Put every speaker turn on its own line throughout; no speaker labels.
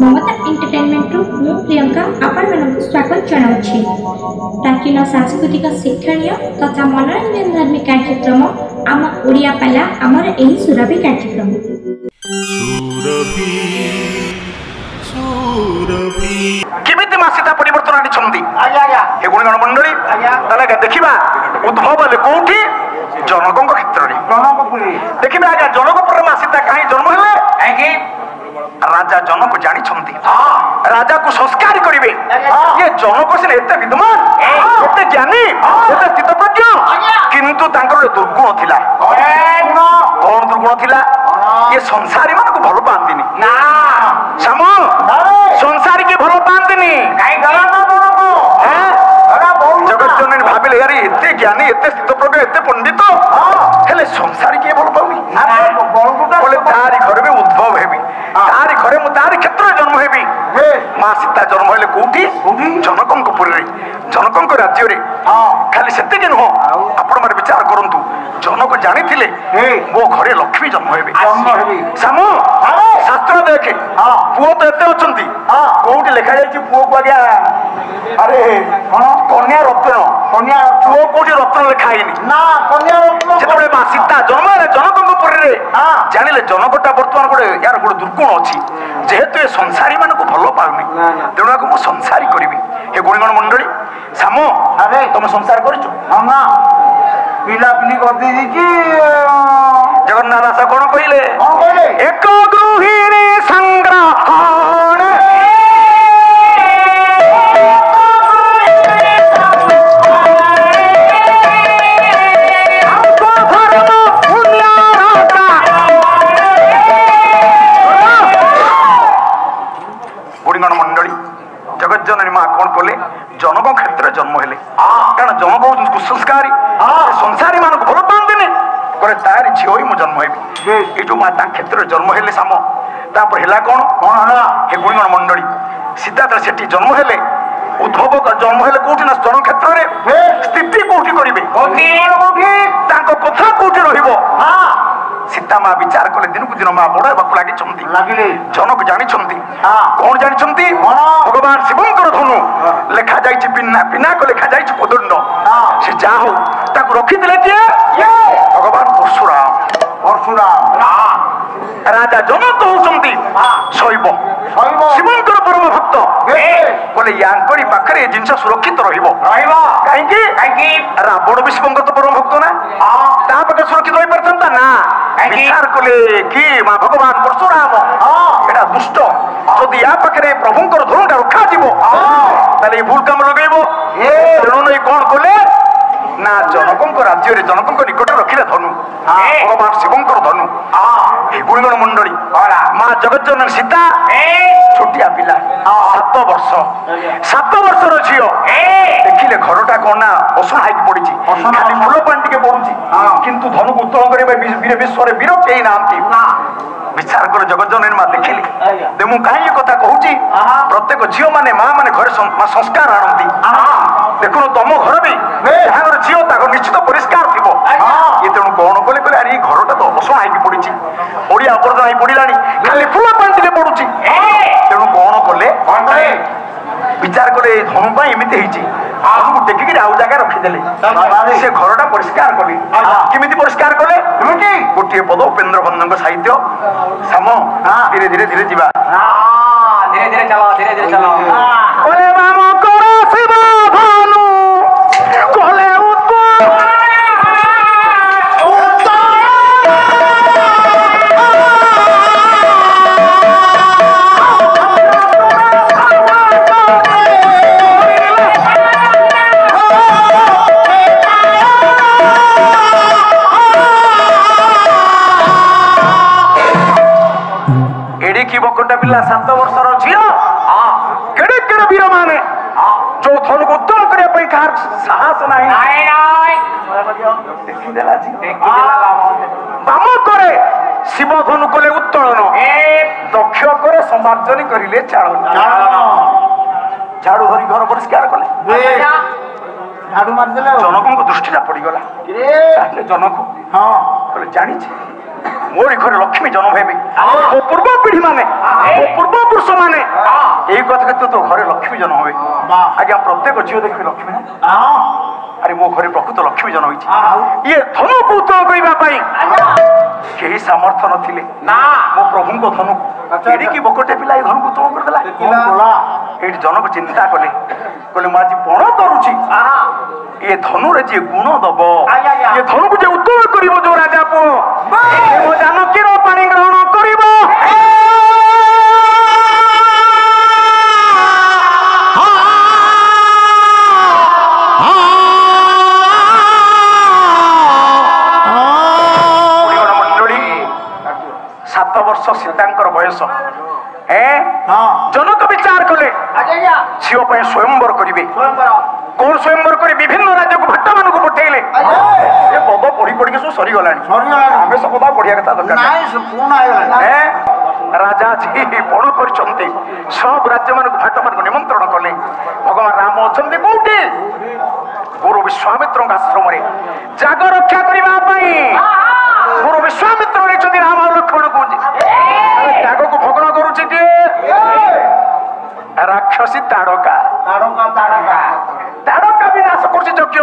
ममता entertainment मु प्रियंका आपण मानक स्वागत जनाउछि। प्राचीन सांस्कृतिक शिक्षणीय तथा मनोरंजन धर्मी कार्यक्रम आम ओडिया पाला आमर एही सुरभि कार्यक्रम
केमिति मासिता परिवर्तन आनिछंती हे गुणगण मंडली तले देखिबा उद्भव ले कोठी जनकଙ୍କ क्षेत्ररे जनकपुरी देखिबा आज्ञा जनकपुर मासिता काहे जन्म हेले काहे राजा जनक जानी छंती राजा को संस्कार करिवे ये जनक से एते विद्वान एते ज्ञानी एते चित्तप्रज्ञ किंतु तांकर दुर्गुण थिला कौन दुर्गुण थिला ये संसारी मान को भलो पांतिनी ना सामो संसारी के भलो पांतिनी काहे गलत जनक हैं जगत जननी भाबिले यार एते ज्ञानी एते चित्तप्रज्ञ एते पंडित हेले संसारी के भलो पाउनी बोले तारी घर में उद्भव हेबी तारी घरे मु तारी क्षेत्र जन्म हेबी मां सीता जन्म हेले कोठी जनकंक पुरी जनकंक राज्य रे खाली सेते के नो आपण मार विचार करंतु जनक जानी थिले मो घरे लक्ष्मी जन्म हेबी सामो शास्त्र देखे पुओ तो एते अछंती कोठी लिखा जाय कि पुओ को आज्ञा अरे कन्या रत्न कन्या पुओ कोठी रत्न लिखा हैनी ना कन्या रत्न जेतबे मां सीता जन्म हेले जनकंक पुरी रे जानिले जनकटा वर्तमान गोटे यार गोटे दुर्गुण अच्छी जेहेतु ये संसारी मान को भल पाऊनी तेणु को संसारी करी हे गुणगण मंडली सामो तुम संसार कर पिला पिली कर जगन्नाथ दास कौन कहले एक गृहिणी संग्रहण मंडली जगत जननी माँ कौन कले जनक क्षेत्र जन्म हेले कारण जनक कुसंस्कारी संसारी मान को भल पाते करे तार झील ही मुझे जन्म हेबी ये माँ क्षेत्र जन्म हेले साम तापर है कौन कौन हे गुणगण मंडली सीता तो सेठी जन्म हेले उद्भव जन्म हेले कौटी ना जन क्षेत्र में स्थिति कौटी करेंगे कथा कौटी रहिबो सीता माँ विचार कले दिन को दिन माँ बड़ होगा लगे जनक जानी कौन जानी भगवान शिवंकर धनु लेखा जाइए बिना बिना को लेखा जाइए कोदंड से जा हो ताको रखिले किए भगवान परशुराम राजा जनक होउछंती शैव शिवंकर परम भक्त बोले यांकरी पाखरे ए जिनस सुरक्षित रहिबो काहेकि रावण भी शिवंकर तो परम भक्त ना ता पाखे सुरक्षित रहि परछंता ना विचार कले कि मां भगवान परशुराम एटा दुष्ट जदि या पाखरे प्रभुंकर धनुटा रखा जीवो ताले भूल काम लगेबो तेणु नहीं कौन कले ना जनकंक राज्य रे जनकंक निकट रखिले धनु भगवान शिवंकर धनु गुणगण मंडली माँ जगत जननी सीता छोटिया पिला 7 वर्षर झील देखिले घरटा कौन ना असहाय पड़ी खाली फूल पानी टिके पड़ुची किंतु धनु को उत्तोलन करे विश्व वीर कई ना विचार कर जगत जननी माँ देखिली दे मु कहीं कथा कहूची प्रत्येक झील माने माँ माने घर संस्कार आणती देखो तुम घर भी जहाँ झील ताको निश्चित परिष्कार थी ये तेणु कौन कले कले अरे घरटा तो असहाय पड़ी ओडिया अपर्जना पड़ा खाली फूल पानी टिके पड़ुची तेणु कौन कले विचार कले धनु एमती धनु टेकिक आउ जगह रखीदे से घरटा परिष्कार कले केमिति परिष्कार कले गोटे पद उपेन्द्र बंधु साहित्य साम धीरे धीरे धीरे जीवा धीरे धीरे चलो धीरे धीरे चलो बोले राम करो शिव भानु कोले पिला 7 वर्षर झील केड़े केड़े वीर माने जो धनु को उत्तोलन करने साहस बाम करे शिव धनु कले उत्तोलन दक्ष करे समार्जनी करिले चालन झाड़ू धरी घर परिष्कार कले झाड़ू मारदेले जनक दृष्टिटा पड़ी गला जनक हाँ जानी मोरी घर लक्ष्मी जन्म हेबे मो पूर्व पीढ़ी माने मो पूर्व पुरुष माने এই কথা তো তো ঘরে লক্ষ্মী জন্ম হবে আজ্ঞা প্রত্যেক ঝিও দেখবে লক্ষ্মী না আরে মো ঘরে প্রকৃত লক্ষ্মী জন্ম হইছে ইয়ে ধনু কৌতুক কইবা পাই কেহি সামর্থ্য নথিলে না মো প্রভুঙ্ক ধনু এডি কি বকটে পিলা এই ধনু কৌতুক করদেলা এডি জনক চিন্তা কলে কলে মা আজি বড় করুছি এ ধনুরে যে গুণ দব এ ধনুকে যে উত্তর করিব যে রাজা পো মো জানকীর পানি গ্রহণ করিব सीतांकर बयस जनक विचार कले झील स्वयंवर करेंगे कौन स्वयंवर कर विभिन्न राज्य को भाट मान पठेले पद पढ़ी पढ़ी सब सरीगला आम सब पढ़िया कथा दरकार राजा जी बड़ कर सब राज्य मान भाट मान निमंत्रण कले भगवान राम अच्छा कौटी गुरु विश्वामित्र आश्रम जाग रक्षा करने गुरु विश्वामित्र नहीं राम लक्ष्मण को त्याग को भग्न करुचे राक्षसी ताड़का ताड़का विनाश कर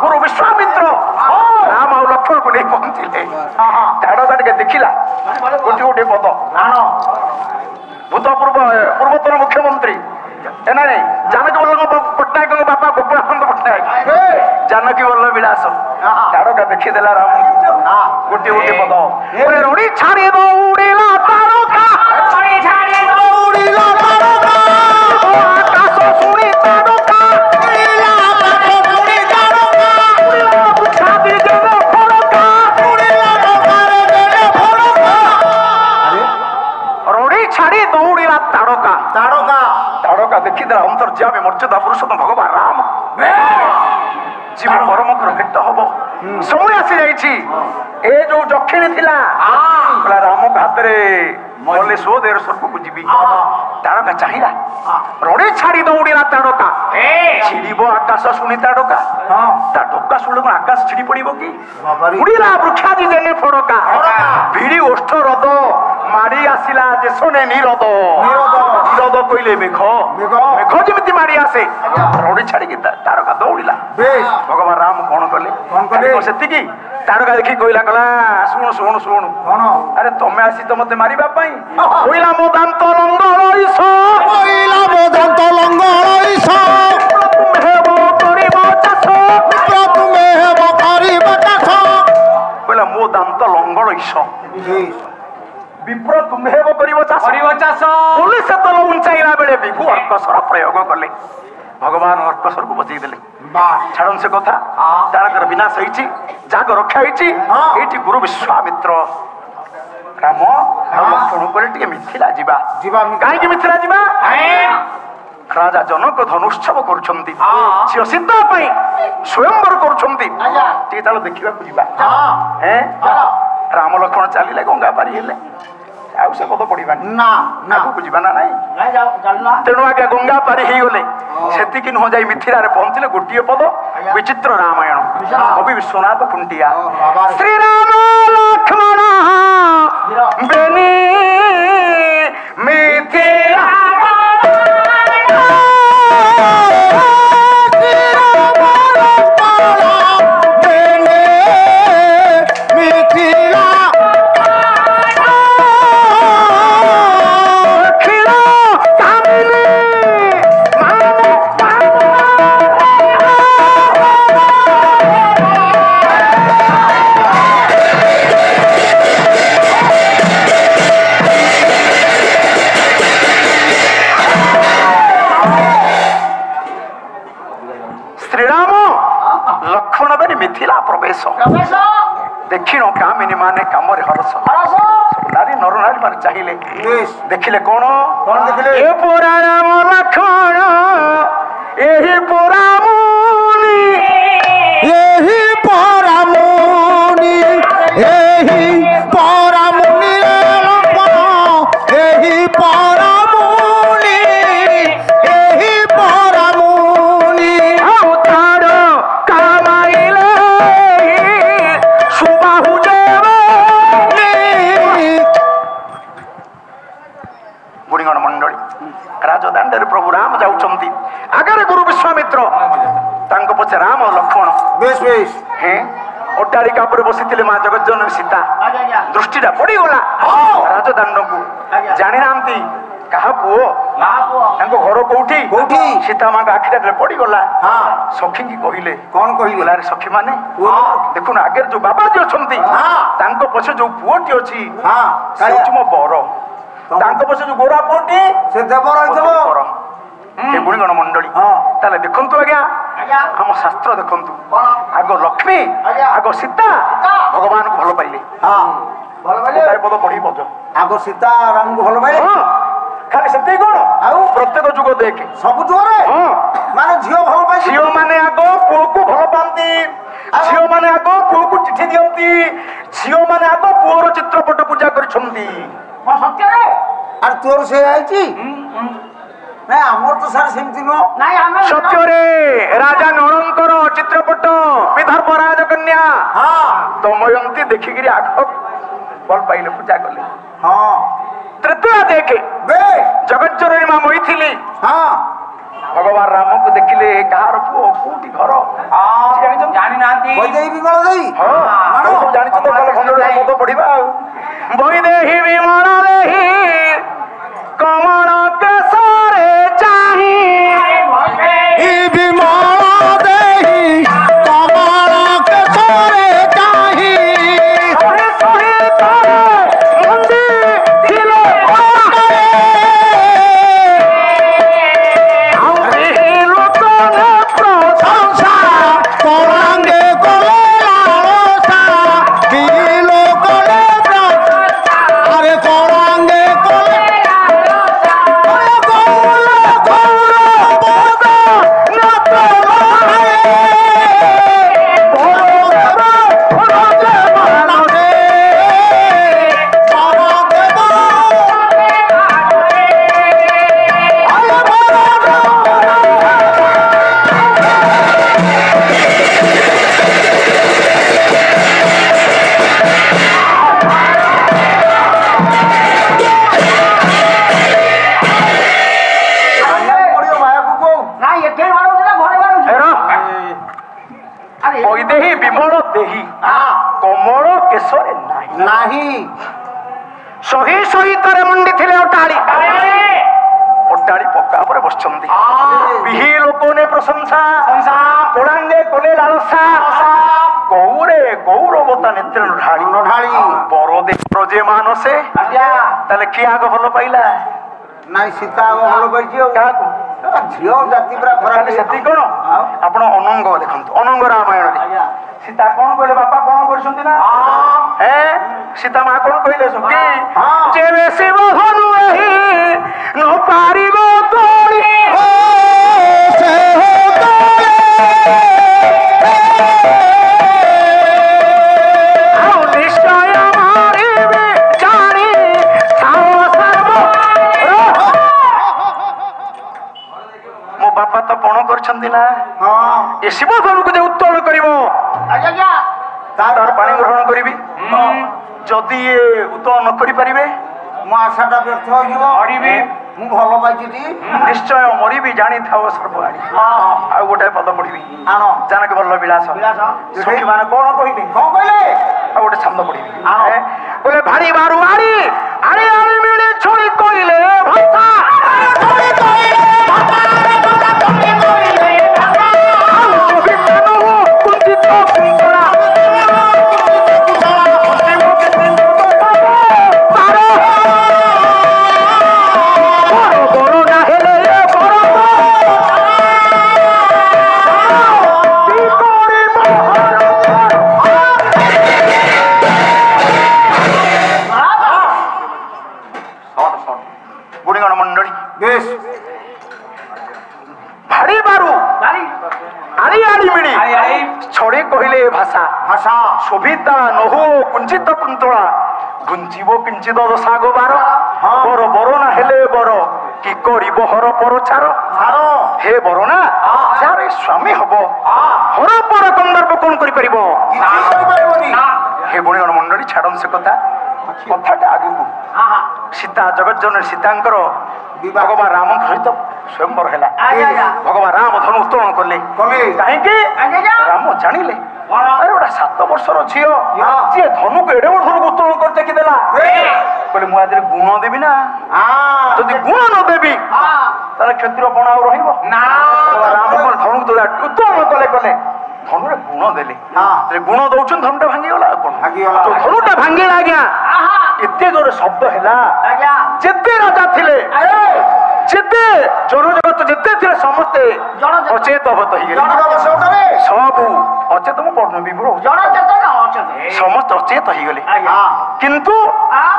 गुरु विश्वामित्र राम आ लक्ष्मण को नहीं पहुंचले ताड़का टे देखला गोटे गोटे पद भूतपूर्व पूर्वतन मुख्यमंत्री नहीं जानकी वल्लभ पट्टनायक बापा गोपानंद पट्टनायक जानकी वल्लभ विलास ताड़का देखीदेला राम गोटे गोटे पद रणी छाड़ी दौड़िला ताड़का आकाश शुणी ताड़का रणी छाड़ी दौड़िला ताड़का ताड़का देखीदेला अंतर्यामी मर्यादा पुरुषोत्तम भगवान राम जी परमकर भेट हम समय आसी जाइए जो दक्षिणी थिला राम हाथ में सोदेर स्वर्ग को जीवी ताड़का चाहिला रणी छाड़ी दौड़िला ताड़का छिड़ब आकाश शुणी ताड़का ता डोका शुण आकाश छिड़ी पड़ो कि उड़ीला वृक्षादि देने फड़का भिड़ी ओष्ठ रद मारी आसिला जे सोने निरद निरद कहले मेघ मेघ जमी मारी आसे रणी छाड़ी ताड़का दौड़िला भगवान राम कौन कले से ताड़का देखी कहला कला शुणु शुणु शुणु अरे तमें आसी तो मत मारिबा पई कहला मो दांत लंगड़ ईश कहला मो दांत लंगड़ ईश तुम हेबो करिबो चाष तुम हेबो करिबो चाष कहला मो दांत लंगड़ ईश विप्र तुम हेबो करिबो चाष बोले से तल उंचाइला बेले विभु अर्कसर प्रयोग कले भगवान अर्कसर को बचई देले छाड़न से कथा तारकर विनाश होइछि जाग रक्षा होइछि एठी गुरु विश्वामित्र राम लक्ष्मण को मिथिला जीवा कहीं मिथिला जीवा राजा जनक धनुष्छव करुछंती झियो सीता पई स्वयंवर करुछंती टी तालो देखिबा को जीवा हैं राम लक्ष्मण चलिले गंगा पारी हेले आउ से कद पड़िबा ना ना को जीवा ना नहीं तेणु आगे गंगा पारी हे गले सेति कि न जाई मिथिला रे पहुंचले गोटिए पद विचित्र रामायण कवि विश्वनाथ कुंटिया श्री राम लक्ष्मण बेनी मिथिला मिथिला प्रवेश दक्षिण कामिनी माने काम हरस नारी नर नारी मान चाहिए देखिले कौन ए पुरा राम लक्ष्मण एही पुरा मुनि एही पुरा मुनि एही पुरा मुनि एही पुरा मुनि एही पुरा मुनि अवतार कामाइले सुबाहु देव गुणीगण मंडली राजदाण्डे प्रभु राम जाउछंती आगे गुरु विश्वामित्र तांको पछे राम और लक्ष्मण
बेश बेश
हैं अट्टालिका पर बसिथिले मां जगज्जननी सीता दृष्टिटा पड़ी गला राजदाण्ड को जानि नांती कहा पुओ तांको घर कोठी
कोठी
सीता मां का आखिटा पड़ी गला
हां
सखी की कहिले
कौन कहिले
बोला रे सखी माने देखु ना आगे जो बाबा जी अछंती तांको पछे जो पुओटी अछि
हां
से मो बर तांको पछे जो गोरा पुओटी
से देवर होइतबो
हे गुणगण मंडली ताले देखंतु आज्ञा हम शास्त्र देखंतु आगो लक्ष्मी आगो सीता भगवान को भलो पाइले
हां भलो पाइले
काय पद पढी बज
आगो सीता राम को भलो पाइले
खाली सेते कोन
आउ
प्रत्येक जुग देख
सब जुगरे माने झियो भलो पाइ
झियो माने आगो पुओ को भलो पांती झियो माने आगो पुओ को चिठी दियंती झियो माने आगो पुओर चित्रपट पूजा करछंती
म सत्य रे आर तोर से आइची नहीं आमर तो सर सेमती नो नहीं आमर
सत्य रे राजा नळंकर चित्रपट विदर्भ राजकन्या
हां
दमयंती देखिगिरी आग बल पाइले पूजा करले
हां
तृतीय देखे
बे
जगज्जननी मां मोइथिली
हां
भगवान राम को देखिले कहार पुओ कोठी घर
जानि नांती बजई बिगळ देई
हां मानो सब जानि तो कल भंडोरा मत पढिबा बई देहि विमल देहि कमल के सारे चाही
ई बिमल देहि कमल के सारे चाही
सोहे सोहे तारे मंदी दिलो आउरे लोक ने प्रशंसा
कोरांगे कोला रोसा दिलो कोले अरे कोरांगे कोले अरे कोला कोला बोदा ना तो
वैदेही विमल देही कमल केशरे नाही
नहीं
सही सही तारे मंडी थिले अटाड़ी पक्का पर बसचंदी बिही लोको ने प्रशंसा कोलांगे कोले लालसा गौरे गौरवता नेत्र ढाड़ी
ढाड़ी
बरो देव जे मानसे ताले कि आगो भलो पाइला
नहीं सीता भलो पाइछि
काको
झियो जाति पूरा खराब
सेति कोन आपण अनंग देखंतु अनंग रामायण रे सीता कोन कहले बापा कोन करछंती ना सीता मा कोन कहले सुकी जेवे शिव धनु एही न पारिबो तोड़ी
हो से हो
आओ निश्चय मारिबे जानी साओ सर्व मो बापा तो पण करछंती ना
हां
ए शिव धनु को जे उत्तोलन करिवो
आज्ञा
तार पानी ग्रहण करिबी जदि ए उत्तोलन न करि परिबे
मो आशाटा व्यर्थ हो जिवो
मरिबे
मु भलो पाइछि ती
निश्चय मरिबी जानी थाओ सर्वगाड़ी आ गोटे पद पढ़िबी
आनो
जानक बल्लभ विलास सखी माने कोन कहिले
कोन कहले
आ गोटे छंद पढ़िबी बोले भारी बारू आरी आरे आरे मिले छोड़ी कइले भाषा छोड़ी कइले भाषा रे बोला छोड़ी कइले भाषा आओ बिना हो कुंठित कुंतरा गुणगण मंडली
बेश
भारी बारू आरी आरी मिली छोड़ी कहिले भाषा
भाषा
शोभिता नहु कुंचित कुंतला गुंजीव किंचित दशागो बार बर बरना हेले बर कि करिब हर परचार
हारो
हे बरना जारे स्वामी हबो हर पर कंदर्प कोन करि परिबो
किछि करि परिबोनी
हे गुणगण मंडली छाड़न से कथा କଥାଟା ଆଗକୁ ସୀତା ଜଗଜ୍ଜନନୀ ସୀତାଙ୍କର ଭଗବାନ ରାମଙ୍କ ସହିତ ସ୍ୱୟଂବର ହେଲା। ଭଗବାନ ରାମ ଧନୁ ଉତ୍ତୋଳନ କଲେ। କାହିଁକି? ରାମ ଜାଣିଲେ ଆରେ ଗୋଟେ 7 ବର୍ଷର ଝିଅ ଯିଏ ଧନୁକୁ ଏଡେ ବଡ ଧନୁକୁ ଉତ୍ତୋଳନ କରି ଟେକିଦେଲା, କହିଲେ ମୁଁ ଆଦେହରେ ଗୁଣ ଦେବି ନା, ଯଦି ଗୁଣ ନ ଦେବି ତାହେଲେ କ୍ଷତ୍ରିୟ ପଣ ଆଉ ରହିବ ନା। ରାମ ଧନୁକୁ ଉତ୍ତୋଳନ କଲେ ଧନୁରେ ଗୁଣ ଦେଲେ, ଗୁଣ ଦଉଛନ୍ତି ଧନୁଟା ଭାଙ୍ଗିଗଲା। ଆଉ କଣ ଧନୁଟା ଭାଙ୍ଗିଲା ଆଜ୍ଞା, ଏତେ ଜୋରେ ଶବ୍ଦ ହେଲା, ଯେତେ ରାଜା ଥିଲେ ଯେତେ ଜନଜଗତ ଯେତେ ଥିଲେ ସମସ୍ତେ ଅଚେତ ଅବତ ହେଇଗଲେ। ସବୁ ଅଚେତ ମୁଁ ପଢୁନି ବିଭୁର ସମସ୍ତେ ଅଚେତ ହେଇଗଲେ। କିନ୍ତୁ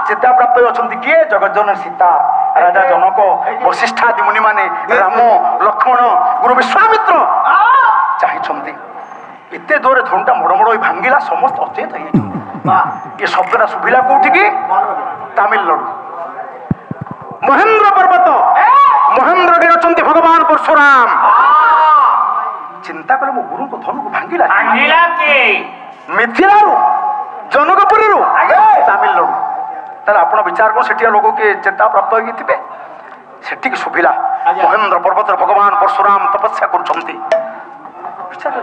ଚେତା ପ୍ରାପ୍ତ ଅଛନ୍ତି କିଏ? ଜଗଜ୍ଜନନୀ ସୀତା, ରାଜା ଜନକ, ବଶିଷ୍ଠାଦି ମୁନି ମାନେ, ରାମ, ଲକ୍ଷ୍ମଣ, ଗୁରୁ ବିଶ୍ୱାମିତ୍ର ଚାହିଁଛନ୍ତି। ଏତେ ଜୋରେ ଧନୁଟା ମୋଡ଼ ମୋଡ଼ ହୋଇ ଭାଙ୍ଗିଲା, ସମସ୍ତେ ଅଚେତ ହେଇଯାଇଛନ୍ତି। ଏ ଶବ୍ଦଟା ଶୁଭିଲା କୋଉଠିକି? ତାମିଲନାଡୁ ମହେନ୍ଦ୍ର ପର୍ବତ, ମହେନ୍ଦ୍ରଗିରି ଅଛନ୍ତି ଭଗବାନ ପରଶୁରାମ। ଚିନ୍ତା କଲେ ମୋ ଗୁରୁଙ୍କ ଧନୁକୁ ଭାଙ୍ଗିଲା ମିଥିଳାରୁ, ଜନକପୁରୀରୁ, ତାମିଲନାଡୁ। ତାହେଲେ ଆପଣ ବିଚାର କର ସେଠିକା ଲୋକ କିଏ ଚେତା ପ୍ରାପ୍ତ ହେଇକି ଥିବେ? ସେଠିକି ଶୁଭିଲା ମହେନ୍ଦ୍ର ପର୍ବତରେ ଭଗବାନ ପରଶୁରାମ ତପସ୍ୟା କରୁଛନ୍ତି।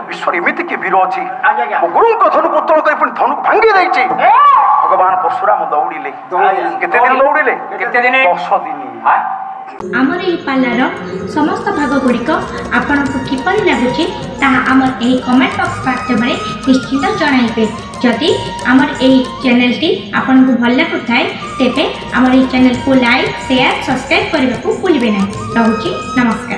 ବିଶ୍ୱରେ ଏମିତି କିଏ ବୀର ଅଛି ମୋ ଗୁରୁଙ୍କ ଧନୁକୁ ଉତ୍ତୋଳନ କରି ପୁଣି ଧନୁକୁ ଭାଙ୍ଗି ଦେଇଛି। ଭଗବାନ ପରଶୁରାମ ଦୌଡ଼ିଲେ। କେତେ ଦିନ ଦୌଡ଼ିଲେ? କେତେ ଦିନ? 10 ଦିନ।
ଆମର ଏହି ପାଲାର ସମସ୍ତ ଭାଗ ଗୁଡ଼ିକ ଆପଣଙ୍କୁ କିପରି ଲାଗୁଛି ତାହା ଆମର ଏହି କମେଣ୍ଟ ବକ୍ସ ମାଧ୍ୟମରେ ନିଶ୍ଚିତ ଜଣାଇବେ। ଯଦି ଆମର ଏହି ଚ୍ୟାନେଲଟି ଆପଣଙ୍କୁ ଭଲ ଲାଗୁଥାଏ ତେବେ ଆମର ଏହି ଚ୍ୟାନେଲକୁ ଲାଇକ୍, ସେୟାର, ସବସ୍କ୍ରାଇବ୍ କରିବାକୁ ଭୁଲିବେ ନାହିଁ। ରହୁଛି, ନମସ୍କାର।